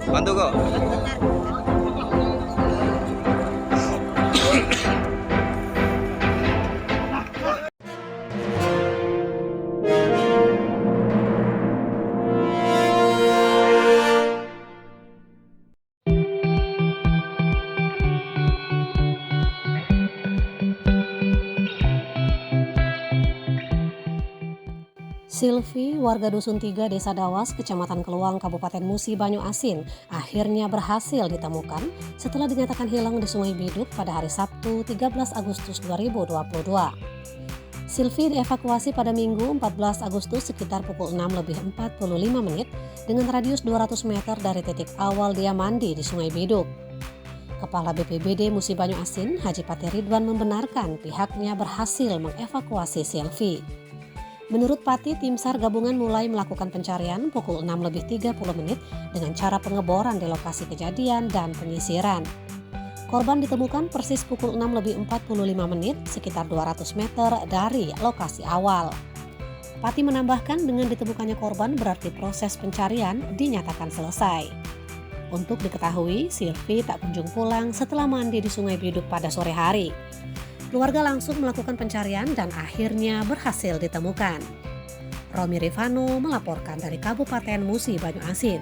Bantu kok. Silvi, warga Dusun 3 Desa Dawas, Kecamatan Keluang, Kabupaten Musi Banyu Asin, akhirnya berhasil ditemukan setelah dinyatakan hilang di Sungai Biduk pada hari Sabtu 13 Agustus 2022. Silvi dievakuasi pada Minggu 14 Agustus sekitar pukul 6:45 dengan radius 200 meter dari titik awal dia mandi di Sungai Biduk. Kepala BPBD Musi Banyu Asin, Haji Pati Ridwan membenarkan pihaknya berhasil mengevakuasi Silvi. Menurut Pati, tim SAR gabungan mulai melakukan pencarian pukul 6:30 dengan cara pengeboran di lokasi kejadian dan penyisiran. Korban ditemukan persis pukul 6:45 sekitar 200 meter dari lokasi awal. Pati menambahkan dengan ditemukannya korban berarti proses pencarian dinyatakan selesai. Untuk diketahui, Silvi tak kunjung pulang setelah mandi di Sungai Biduk pada sore hari. Keluarga langsung melakukan pencarian dan akhirnya berhasil ditemukan. Romi Rifano melaporkan dari Kabupaten Musi Banyu Asin.